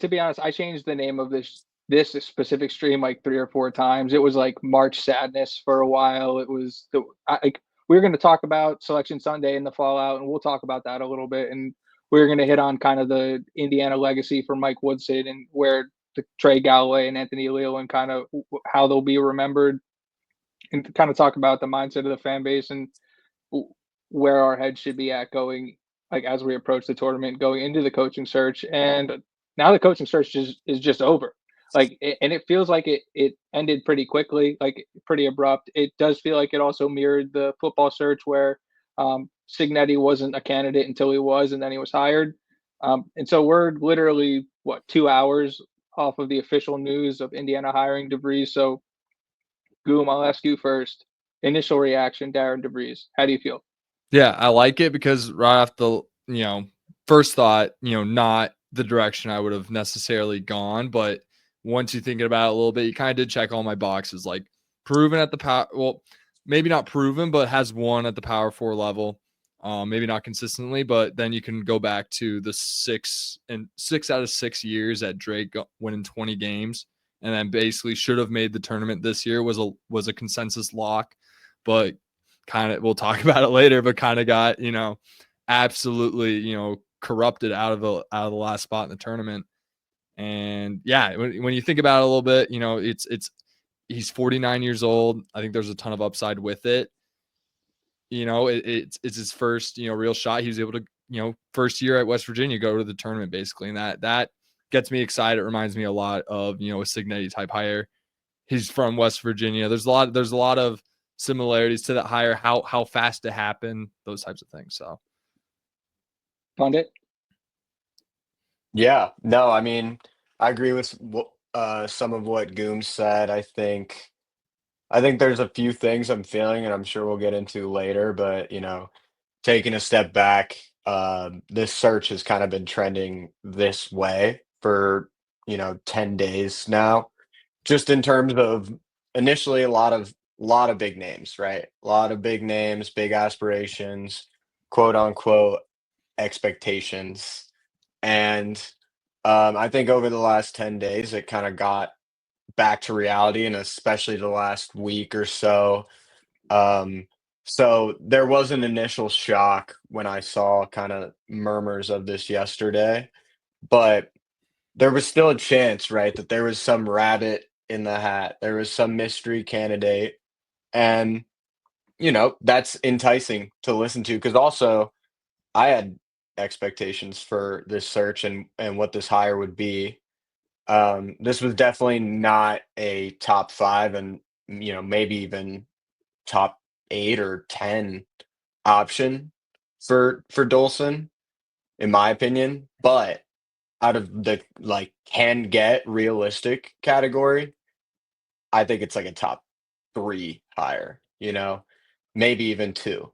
to be honest, I changed the name of this specific stream like 3 or 4 times. It was like March Sadness for a while. It was like we are going to talk about Selection Sunday and the fallout, and we'll talk about that a little bit. And we're going to hit on kind of the Indiana legacy for Mike Woodson and where the Trey Galloway and Anthony Leland kind of how they'll be remembered, and kind of talk about the mindset of the fan base and where our heads should be at going like as we approach the tournament, going into the coaching search. And now the coaching search is just over. And it feels like it ended pretty quickly, like pretty abrupt. It does feel like it also mirrored the football search where Signetti wasn't a candidate until he was, and then he was hired. And so we're literally 2 hours off of the official news of Indiana hiring DeVries. So, Goom, I'll ask you first. Initial reaction, Darian DeVries. How do you feel? Yeah, I like it because right off the, first thought, not the direction I would have necessarily gone. But once you're thinking about it a little bit, you kind of did check all my boxes, like proven at the power. Well, maybe not proven, but has won at the Power 4 level. Maybe not consistently, but then you can go back to the 6 out of 6 years at Drake winning 20 games, and then basically should have made the tournament this year was a consensus lock, but kind of, we'll talk about it later, but kind of got, absolutely, corrupted out of the last spot in the tournament. And yeah, when you think about it a little bit, he's 49 years old. I think there's a ton of upside with it. It's his first, real shot. He was able to, first year at West Virginia, go to the tournament basically. And that gets me excited. It reminds me a lot of, a Signetti type hire. He's from West Virginia. There's a lot of similarities to that hire, how fast it happened, those types of things. So Pundit? Yeah, no, I mean, I agree with some of what Goom said. I think there's a few things I'm feeling, and I'm sure we'll get into later. But taking a step back, this search has kind of been trending this way for 10 days now. Just in terms of initially a lot of big names, right? A lot of big names, big aspirations, quote unquote expectations. And I think over the last 10 days, it kind of got back to reality, and especially the last week or so. Um, so there was an initial shock when I saw kind of murmurs of this yesterday, but there was still a chance, right, that there was some rabbit in the hat. There was some mystery candidate. And, that's enticing to listen to because also I had expectations for this search and what this hire would be. This was definitely not a top five and maybe even top 8 or 10 option for Dolson, in my opinion. But out of the can get realistic category, I think it's like a top 3 hire, maybe even 2.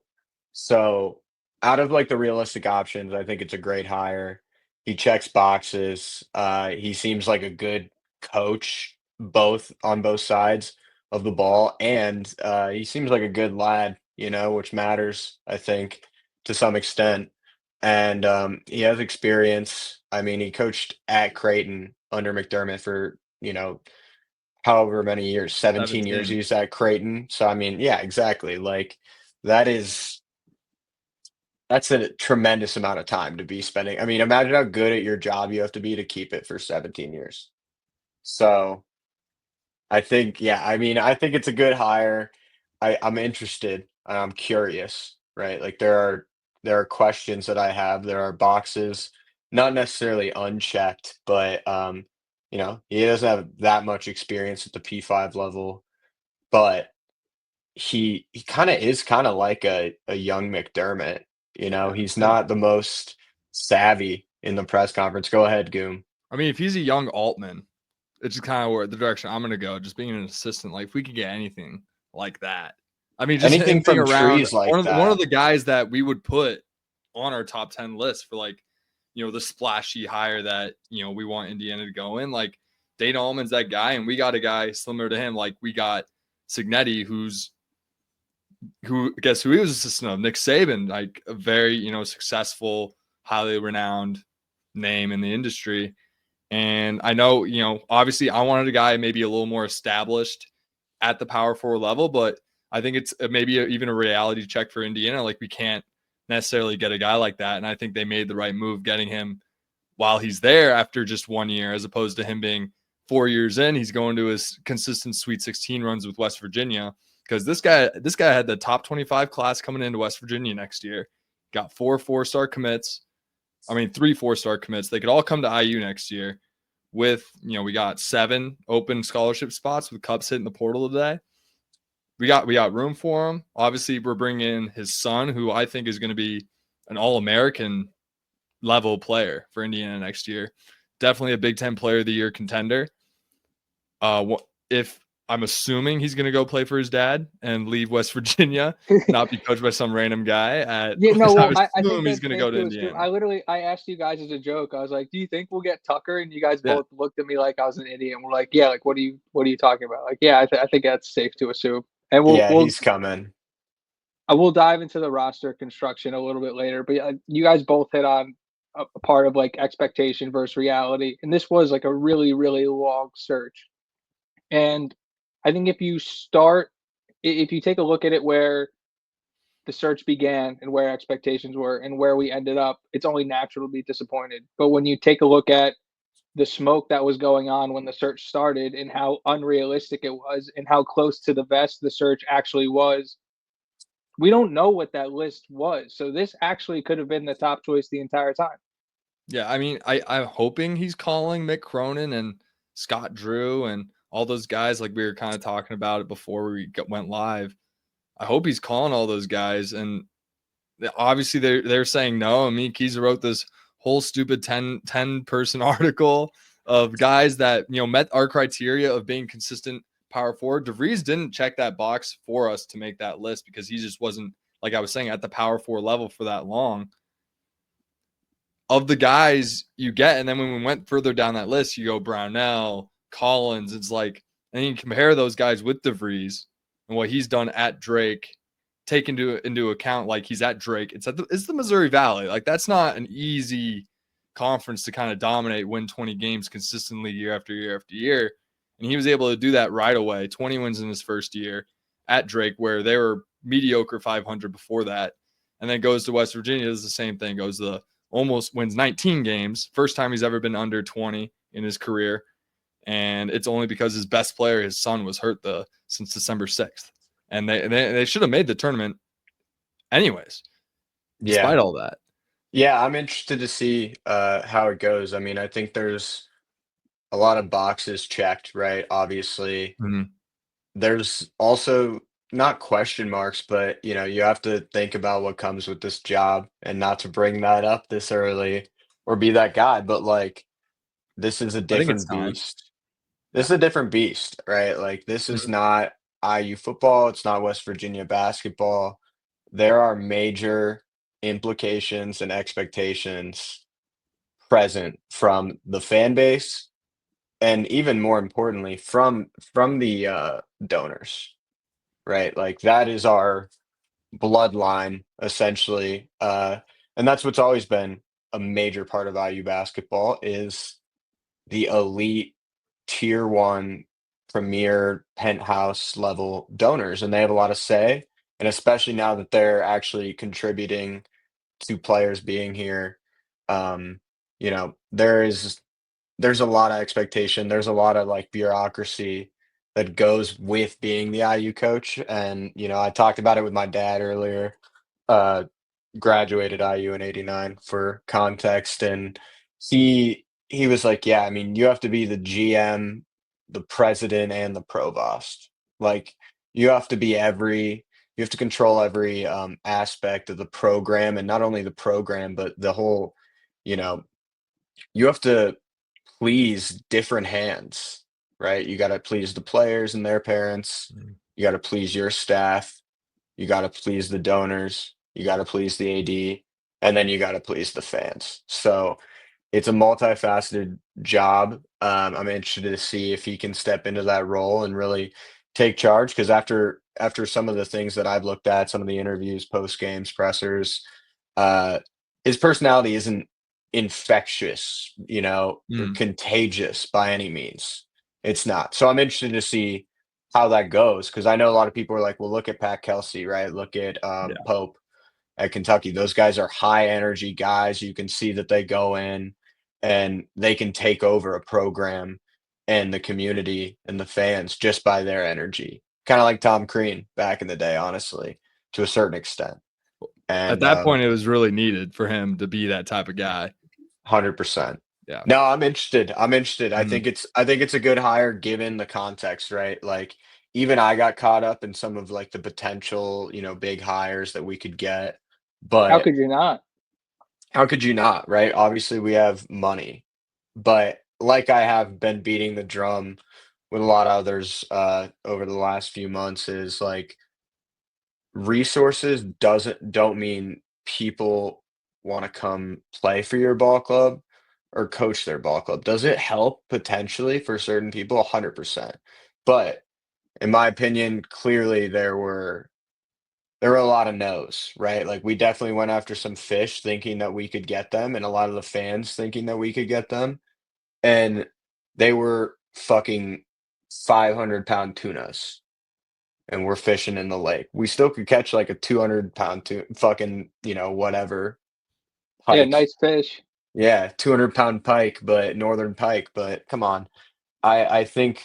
So out of the realistic options, I think it's a great hire. He checks boxes. He seems like a good coach, on both sides of the ball, and he seems like a good lad, which matters, I think, to some extent. And he has experience. I mean, he coached at Creighton under McDermott for however many years, 17 years 17. he's at Creighton. So I mean, yeah, exactly. That is that's a tremendous amount of time to be spending. I mean, imagine how good at your job you have to be to keep it for 17 years. So I think, yeah, I mean, I think it's a good hire. I'm interested and I'm curious, right? Like there are questions that I have. There are boxes, not necessarily unchecked, but he doesn't have that much experience at the P5 level, but he kind of is kind of like a young McDermott. He's Yeah. not the most savvy in the press conference. Go ahead, Goom. I mean, if he's a young Altman, it's just kind of where the direction I'm going to go. Just being an assistant, like if we could get anything like that. I mean, just him Anything being from around trees like one that. of the guys that we would put on our top 10 list for the splashy hire that, we want Indiana to go in. Like Dana Allman's that guy, and we got a guy similar to him. Like we got Signetti, guess who he was assistant of? Nick Saban, like a very, successful, highly renowned name in the industry. And I know, obviously I wanted a guy maybe a little more established at the power forward level, but I think it's maybe even a reality check for Indiana. Like, we can't necessarily get a guy like that. And I think they made the right move getting him while he's there after just 1 year, as opposed to him being 4 years in. He's going to his consistent Sweet 16 runs with West Virginia, because this guy had the top 25 class coming into West Virginia next year. Got 4 4-star commits. I mean, 3 4-star commits. They could all come to IU next year. With, we got 7 open scholarship spots with Cubs hitting the portal today. We got room for him. Obviously, we're bringing in his son, who I think is going to be an All-American level player for Indiana next year. Definitely a Big Ten Player of the Year contender. If I'm assuming he's going to go play for his dad and leave West Virginia, not be coached by some random guy Yeah, no, well, I I think assume he's that's going to safe go to to assume. Indiana. I asked you guys as a joke. I was like, "Do you think we'll get Tucker?" And you guys Yeah. both looked at me like I was an idiot. And we're like, "Yeah, like what are you talking about?" Like, yeah, I think that's safe to assume. And Yeah, he's coming. we'll dive into the roster construction a little bit later. But you guys both hit on a part of like expectation versus reality, and this was like a really really long search. And I think if you take a look at it where the search began and where expectations were and where we ended up, it's only natural to be disappointed. But when you take a look at the smoke that was going on when the search started and how unrealistic it was and how close to the vest the search actually was, we don't know what that list was. So this actually could have been the top choice the entire time. Yeah, I mean, I'm hoping he's calling Mick Cronin and Scott Drew and all those guys, like we were kind of talking about it before we went live. I hope he's calling all those guys, and obviously they're saying no. I mean, Keys wrote this whole stupid 10 person article of guys that met our criteria of being consistent power forward. DeVries didn't check that box for us to make that list because he just wasn't, like I was saying, at the power forward level for that long. Of the guys you get, and then when we went further down that list, you go Brownell, Collins. It's like, and you compare those guys with DeVries and what he's done at Drake, take into account like he's at Drake. It's the Missouri Valley. Like, that's not an easy conference to kind of dominate, win 20 games consistently year after year after year. And he was able to do that right away. 20 wins in his first year at Drake, where they were mediocre 500 before that. And then goes to West Virginia, does the same thing, goes to almost wins 19 games. First time he's ever been under 20 in his career. And it's only because his best player, his son, was hurt since December 6th. And they should have made the tournament anyways, despite all that. Yeah, I'm interested to see how it goes. I mean, I think there's a lot of boxes checked, right? Obviously, there's also not question marks, but you have to think about what comes with this job, and not to bring that up this early or be that guy, but like, this is a I think it's different time. beast. This Yeah. is a different beast, right? Like, this is not IU football, it's not West Virginia basketball. There are major implications and expectations present from the fan base, and even more importantly, from the donors, right? Like, that is our bloodline essentially, and that's what's always been a major part of IU basketball is the elite tier 1 premier penthouse level donors, and they have a lot of say, and especially now that they're actually contributing to players being here, um, there's a lot of expectation, there's a lot of, like, bureaucracy that goes with being the IU coach, and, I talked about it with my dad earlier, uh, graduated IU in '89 for context, and he was like, "Yeah, I mean, you have to be the GM, the president, and the provost. Like, you have to be you have to control every, aspect of the program, and not only the program, but the whole, you know, you have to please different hands, right? You gotta please the players and their parents, you gotta please your staff, you gotta please the donors, you gotta please the AD, and then you gotta please the fans. So, it's a multifaceted job. I'm interested to see if he can step into that role and really take charge. Because after some of the things that I've looked at, some of the interviews, post games, pressers, uh, his personality isn't infectious, or contagious by any means. It's not. So I'm interested to see how that goes because I know a lot of people are like, well, look at Pat Kelsey, right? Look at Yeah. Pope at Kentucky. Those guys are high energy guys. You can see that they go in and they can take over a program and the community and the fans just by their energy. Kind of like Tom Crean back in the day, honestly, to a certain extent. At And that point, it was really needed for him to be that type of guy. 100%. Yeah. No, I'm interested. I'm interested. I Mhm. think it's a good hire given the context, right? Like even I got caught up in some of like the potential, big hires that we could get. How But could you not? how could you not, right? Obviously we have money. But like I have been beating the drum with a lot of others over the last few months is like resources don't mean people want to come play for your ball club or coach their ball club. Does it help potentially for certain people? 100%. But in my opinion, clearly there were a lot of no's, right? Like we definitely went after some fish thinking that we could get them, and a lot of the fans thinking that we could get them, and they were fucking 500-pound tunas and we're fishing in the lake. We still could catch like a 200-pound fucking, whatever Yeah, pike. nice fish. Yeah, 200-pound pike, but northern pike. But come on, I think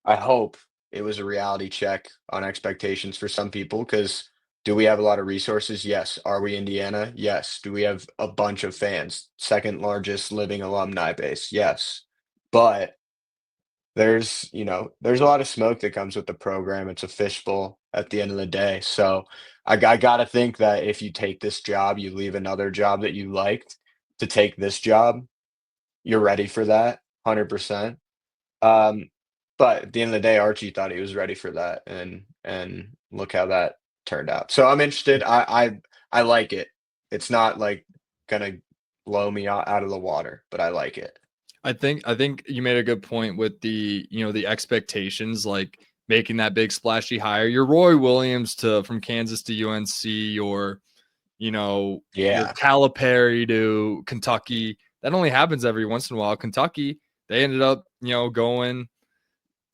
I hope it was a reality check on expectations for some people. Because do we have a lot of resources? Yes. Are we Indiana? Yes. Do we have a bunch of fans? Second largest living alumni base? Yes. But there's a lot of smoke that comes with the program. It's a fishbowl at the end of the day. So I gotta think that if you take this job, you leave another job that you liked to take this job. You're ready for that, 100%. Um, but at the end of the day, Archie thought he was ready for that, and look how that turned out. So I'm interested. I like it. It's not like gonna blow me out of the water, but I like it. I think you made a good point with the expectations, like making that big splashy hire. Your Roy Williams from Kansas to UNC, or your Yeah. Calipari to Kentucky. That only happens every once in a while. Kentucky, they ended up, going,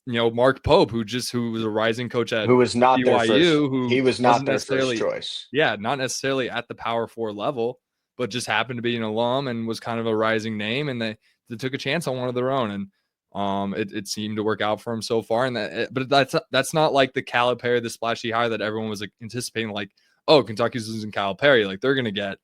Mark Pope, who was a rising coach at Who was not their first BYU, he who was not wasn't their first necessarily, choice. yeah, not necessarily at the Power Four level, but just happened to be an alum and was kind of a rising name, and they took a chance on one of their own, and it seemed to work out for him so far. And but that's not like the Calipari, the splashy hire that everyone was anticipating. Like, oh, Kentucky's losing Calipari, like they're gonna get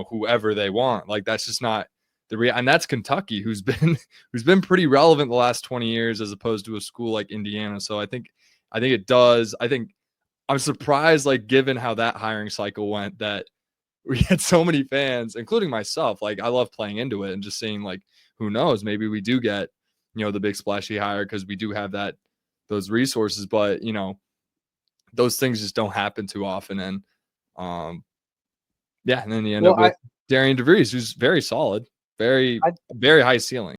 whoever they want. Like that's just not and that's Kentucky, who's been pretty relevant the last 20 years as opposed to a school like Indiana. So I think it does. I think I'm surprised, like given how that hiring cycle went, that we had so many fans, including myself. Like I love playing into it and just seeing like, who knows, maybe we do get, the big splashy hire because we do have those resources, but those things just don't happen too often. And um, yeah, and then you end Well, up with Darian DeVries, who's very solid, very, I very high ceiling.